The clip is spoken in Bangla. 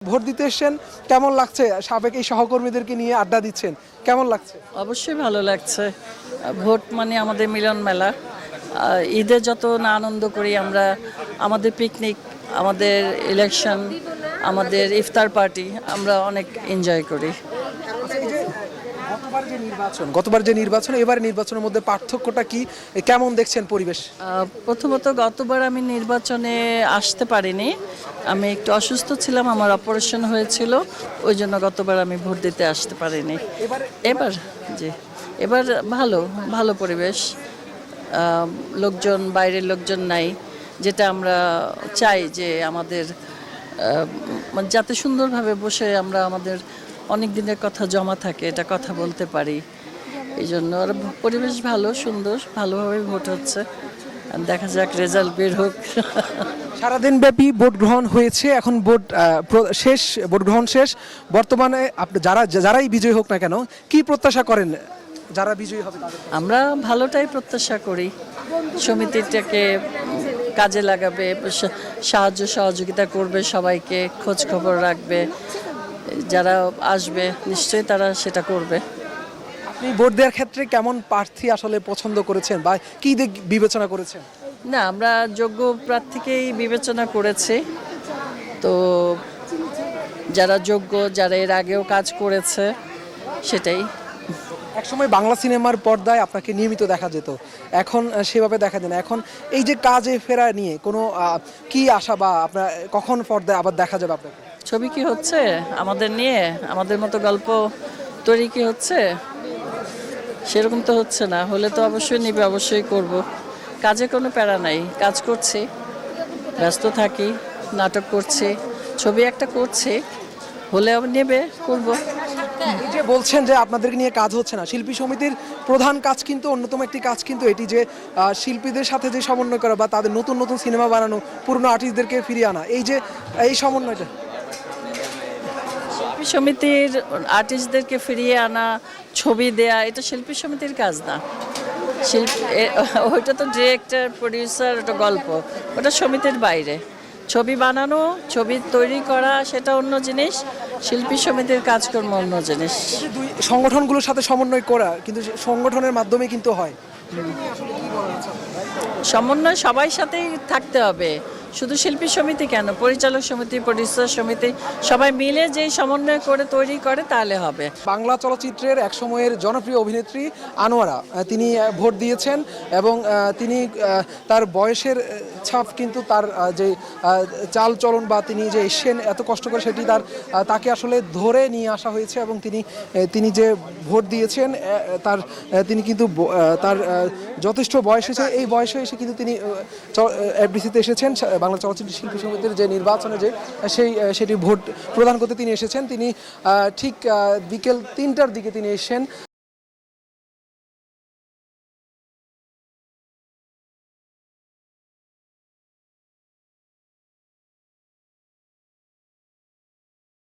ভোট দিতে এসেছেন, কেমন লাগছে? সাবেক এই সহকর্মীদেরকে নিয়ে আড্ডা দিচ্ছেন, কেমন লাগছে? অবশ্যই ভালো লাগছে। ভোট মানে আমাদের মিলন মেলা। ঈদে যত না আনন্দ করি আমরা, আমাদের পিকনিক, আমাদের ইলেকশন, আমাদের ইফতার পার্টি আমরা অনেক এনজয় করি। আচ্ছা, এই যে গতবার যে নির্বাচন এবার নির্বাচনের মধ্যে পার্থক্যটা কি? কেমন দেখছেন পরিবেশ? প্রথমত গতবার আমি নির্বাচনে আসতে পারিনি, আমি একটু অসুস্থ ছিলাম, আমার অপারেশন হয়েছিল, ওই জন্য গতবার আমি ভোট দিতে আসতে পারিনি। এবার জি, এবার ভালো ভালো পরিবেশ, লোকজন, বাইরের লোকজন নাই, যেটা আমরা চাই যে আমাদের মানে যাতে সুন্দরভাবে বসে আমরা আমাদের অনেক দিনের কথা জমা থাকে, এটা কথা বলতে পারি। এই জন্য আর পরিবেশ ভালো, সুন্দর, ভালোভাবে ভোট হচ্ছে। দেখা যাক রেজাল্ট বের হোক। সারাদিন ব্যাপী ভোট গ্রহণ হয়েছে, এখন শেষ, ভোট গ্রহণ শেষ। বর্তমানে আপনি যারাই বিজয়ী হোক না কেন, কি প্রত্যাশা করেন যারা বিজয়ী হবে তাদের? আমরা ভালোটাই প্রত্যাশা করি, সমিতিটাকে কাজে লাগাবে, সাহায্য সহযোগিতা করবে, সবাইকে খোঁজ খবর রাখবে, যারা আসবে নিশ্চয়ই তারা সেটা করবে। আপনি ভোট দেওয়ার ক্ষেত্রে কেমন প্রার্থী আসলে পছন্দ করেছেন বা কি দিক বিবেচনা করেছেন? না, আমরা যোগ্য প্রার্থীকেই বিবেচনা করেছি। তো যারা যোগ্য, যারা এর আগেও কাজ করেছে, সেটাই। একসময় বাংলা সিনেমার পর্দায় আপনাকে নিয়মিত দেখা যেত, এখন সেভাবে দেখা যায় না। এখন এই যে কাজে ফেরা নিয়ে কোনো কি আশা বা আপনার কখন পর্দায় আবার দেখা যাবে আপনাকে? ছবি কি হচ্ছে আমাদের নিয়ে, আমাদের মতো গল্প তৈরি কি হচ্ছে? সেরকম তো হচ্ছে না, হলে তো অবশ্যই নিবে, অবশ্যই করব। কাজে কোনো প্যারা নাই, কাজ করছি, ব্যস্ত থাকি, নাটক করছি, ছবি একটা করছি, হলে আবার নেবে, করব। এই যে বলছেন যে আপনাদেরকে নিয়ে কাজ হচ্ছে না, শিল্পী সমিতির প্রধান কাজ কিন্তু, অন্যতম একটি কাজ কিন্তু এটি যে শিল্পীদের সাথে যে সমন্বয় করা বা তাদের নতুন নতুন সিনেমা বানানো, পুরনো আর্টিস্টদেরকে ফিরিয়ে আনা, এই যে এই সমন্বয়টা। শিল্পী সমিতির আর্টিস্টদেরকে ফিরিয়ে আনা, ছবি দেয়া, এটা শিল্পী সমিতির কাজ না। ওইটা তো ডিরেক্টর, প্রডিউসার, ওটা গল্প, ওটা সমিতির বাইরে। ছবি বানানো, ছবি তৈরি করা সেটা অন্য জিনিস, শিল্পী সমিতির কাজকর্ম অন্য জিনিস। দুই সংগঠনগুলোর সাথে সমন্বয় করা কিন্তু সংগঠনের মাধ্যমে কিন্তু হয়। সমন্বয় সবাই সাথেই থাকতে হবে, শুধু শিল্পী সমিতি কেন, পরিচালক সমিতি, প্রডিউসার সমিতি, সবাই মিলে যেই সমন্বয় করে তৈরি করে তাহলে হবে। বাংলা চলচ্চিত্রের এক সময়ের জনপ্রিয় অভিনেত্রী আনোয়ারা, তিনি ভোট দিয়েছেন এবং তিনি তার বয়সের ছাপ কিন্তু তার যে চাল চলন বা তিনি যে এসেছেন এত কষ্ট করে, সেটি তাকে আসলে ধরে নিয়ে আসা হয়েছে এবং তিনি যে ভোট দিয়েছেন তিনি কিন্তু তার যথেষ্ট বয়স হয়েছে, এই বয়সে এসে কিন্তু তিনি এফডিসিতে এসেছেন, বাংলা চলচ্চিত্র শিল্পী সমিতির যে নির্বাচনে সেটি ভোট প্রদান করতে তিনি এসেছেন। তিনি ঠিক বিকেল 3টার দিকে তিনি এসেছেন।